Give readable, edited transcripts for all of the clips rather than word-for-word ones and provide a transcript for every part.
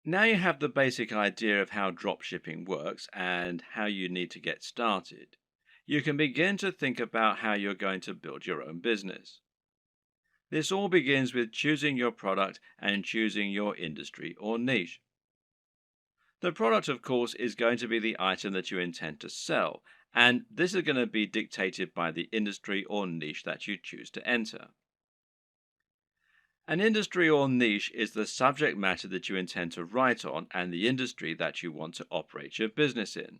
Now you have the basic idea of how dropshipping works and how you need to get started. You can begin to think about how you're going to build your own business. This all begins with choosing your product and choosing your industry or niche. The product, of course, is going to be the item that you intend to sell, and this is going to be dictated by the industry or niche that you choose to enter. An industry or niche is the subject matter that you intend to write on and the industry that you want to operate your business in.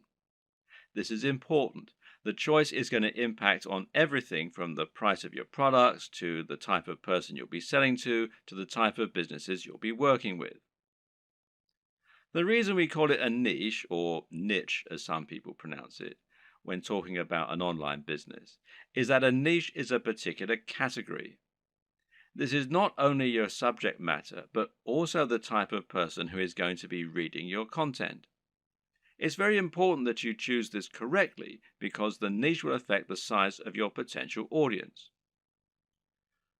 This is important. The choice is going to impact on everything from the price of your products to the type of person you'll be selling to the type of businesses you'll be working with. The reason we call it a niche, or niche as some people pronounce it, when talking about an online business, is that a niche is a particular category. This is not only your subject matter, but also the type of person who is going to be reading your content. It's very important that you choose this correctly because the niche will affect the size of your potential audience.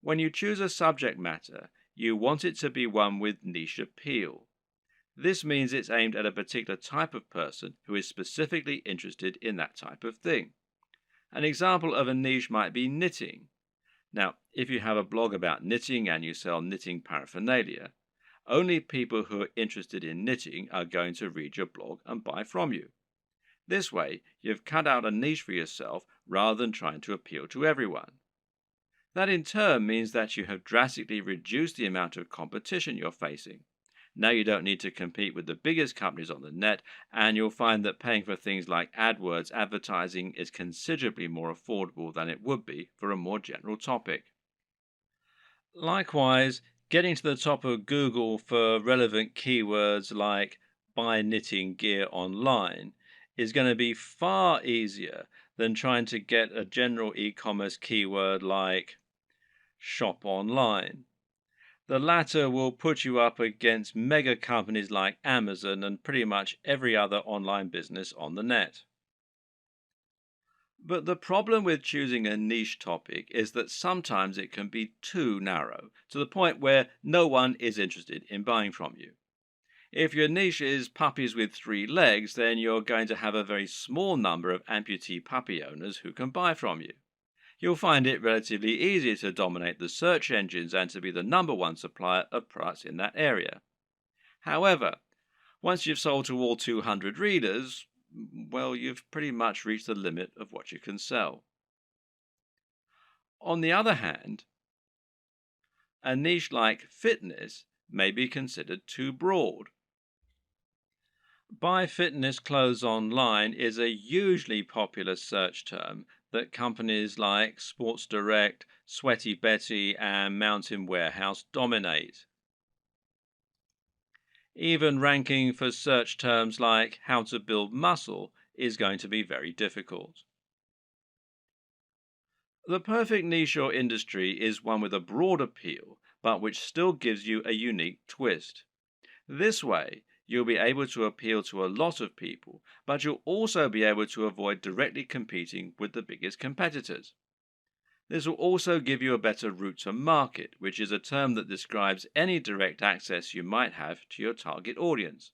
When you choose a subject matter, you want it to be one with niche appeal. This means it's aimed at a particular type of person who is specifically interested in that type of thing. An example of a niche might be knitting. Now, if you have a blog about knitting and you sell knitting paraphernalia, only people who are interested in knitting are going to read your blog and buy from you. This way, you've cut out a niche for yourself rather than trying to appeal to everyone. That in turn means that you have drastically reduced the amount of competition you're facing. Now you don't need to compete with the biggest companies on the net, and you'll find that paying for things like AdWords advertising is considerably more affordable than it would be for a more general topic. Likewise, getting to the top of Google for relevant keywords like buy knitting gear online is going to be far easier than trying to get a general e-commerce keyword like shop online. The latter will put you up against mega companies like Amazon and pretty much every other online business on the net. But the problem with choosing a niche topic is that sometimes it can be too narrow, to the point where no one is interested in buying from you. If your niche is puppies with 3 legs, then you're going to have a very small number of amputee puppy owners who can buy from you. You'll find it relatively easy to dominate the search engines and to be the number one supplier of products in that area. However, once you've sold to all 200 readers, well, you've pretty much reached the limit of what you can sell. On the other hand, a niche like fitness may be considered too broad. Buy fitness clothes online is a hugely popular search term that companies like Sports Direct, Sweaty Betty, and Mountain Warehouse dominate. Even ranking for search terms like how to build muscle is going to be very difficult. The perfect niche or industry is one with a broad appeal, but which still gives you a unique twist. This way, you'll be able to appeal to a lot of people, but you'll also be able to avoid directly competing with the biggest competitors. This will also give you a better route to market, which is a term that describes any direct access you might have to your target audience.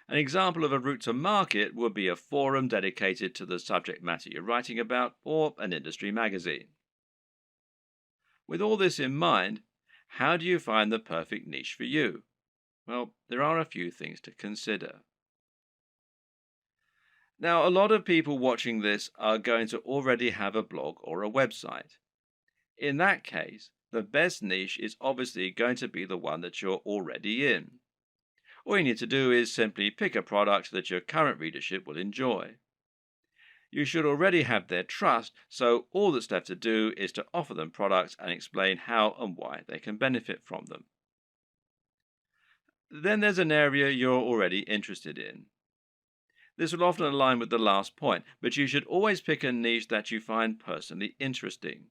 An example of a route to market would be a forum dedicated to the subject matter you're writing about, or an industry magazine. With all this in mind, how do you find the perfect niche for you? Well, there are a few things to consider. Now, a lot of people watching this are going to already have a blog or a website. In that case, the best niche is obviously going to be the one that you're already in. All you need to do is simply pick a product that your current readership will enjoy. You should already have their trust, so all that's left to do is to offer them products and explain how and why they can benefit from them. Then there's an area you're already interested in. This will often align with the last point, but you should always pick a niche that you find personally interesting.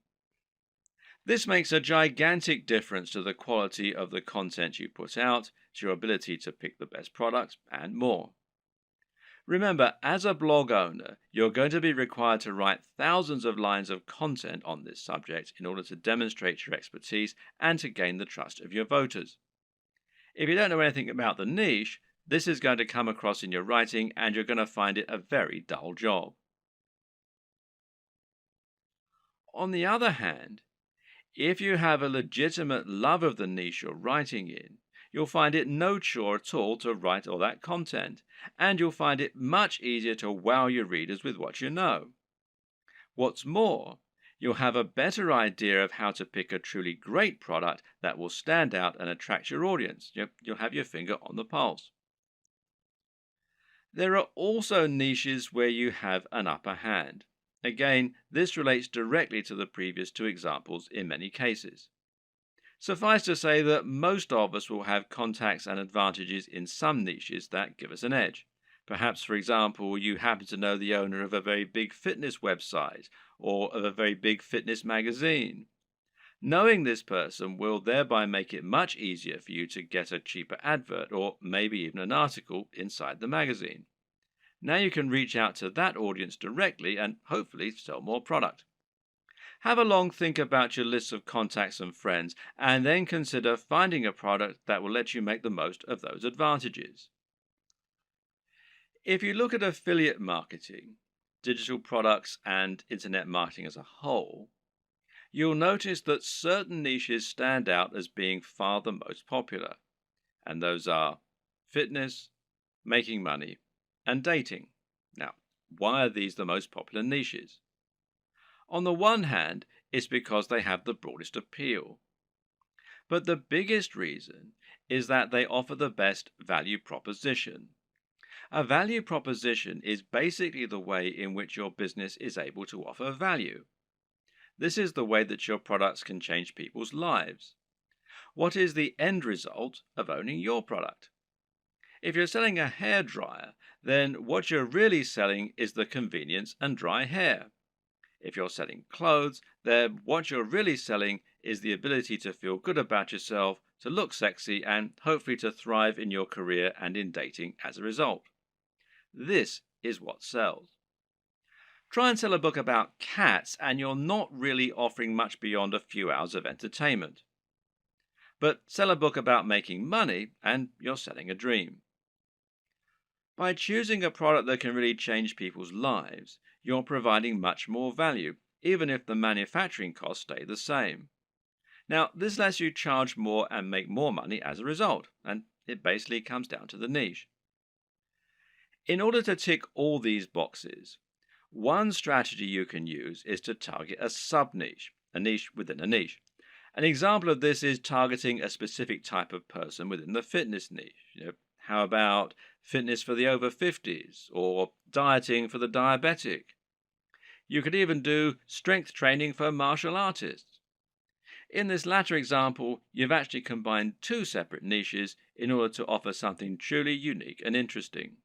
This makes a gigantic difference to the quality of the content you put out, to your ability to pick the best products, and more. Remember, as a blog owner, you're going to be required to write thousands of lines of content on this subject in order to demonstrate your expertise and to gain the trust of your voters. If you don't know anything about the niche, this is going to come across in your writing and you're going to find it a very dull job. On the other hand, if you have a legitimate love of the niche you're writing in, you'll find it no chore at all to write all that content, and you'll find it much easier to wow your readers with what you know. What's more, you'll have a better idea of how to pick a truly great product that will stand out and attract your audience. You'll have your finger on the pulse. There are also niches where you have an upper hand. Again, this relates directly to the previous two examples in many cases. Suffice to say that most of us will have contacts and advantages in some niches that give us an edge. Perhaps, for example, you happen to know the owner of a very big fitness website or of a very big fitness magazine. Knowing this person will thereby make it much easier for you to get a cheaper advert or maybe even an article inside the magazine. Now you can reach out to that audience directly and hopefully sell more product. Have a long think about your list of contacts and friends, and then consider finding a product that will let you make the most of those advantages. If you look at affiliate marketing, digital products, and internet marketing as a whole, you'll notice that certain niches stand out as being far the most popular, and those are fitness, making money, and dating. Now, why are these the most popular niches? On the one hand, it's because they have the broadest appeal. But the biggest reason is that they offer the best value proposition. A value proposition is basically the way in which your business is able to offer value. This is the way that your products can change people's lives. What is the end result of owning your product? If you're selling a hairdryer, then what you're really selling is the convenience and dry hair. If you're selling clothes, then what you're really selling is the ability to feel good about yourself, to look sexy, and hopefully to thrive in your career and in dating as a result. This is what sells. Try and sell a book about cats, and you're not really offering much beyond a few hours of entertainment. But sell a book about making money, and you're selling a dream. By choosing a product that can really change people's lives, you're providing much more value, even if the manufacturing costs stay the same. Now, this lets you charge more and make more money as a result, and it basically comes down to the niche. In order to tick all these boxes, one strategy you can use is to target a sub-niche, a niche within a niche. An example of this is targeting a specific type of person within the fitness niche. How about fitness for the over 50s or dieting for the diabetic? You could even do strength training for martial artists. In this latter example, you've actually combined two separate niches in order to offer something truly unique and interesting.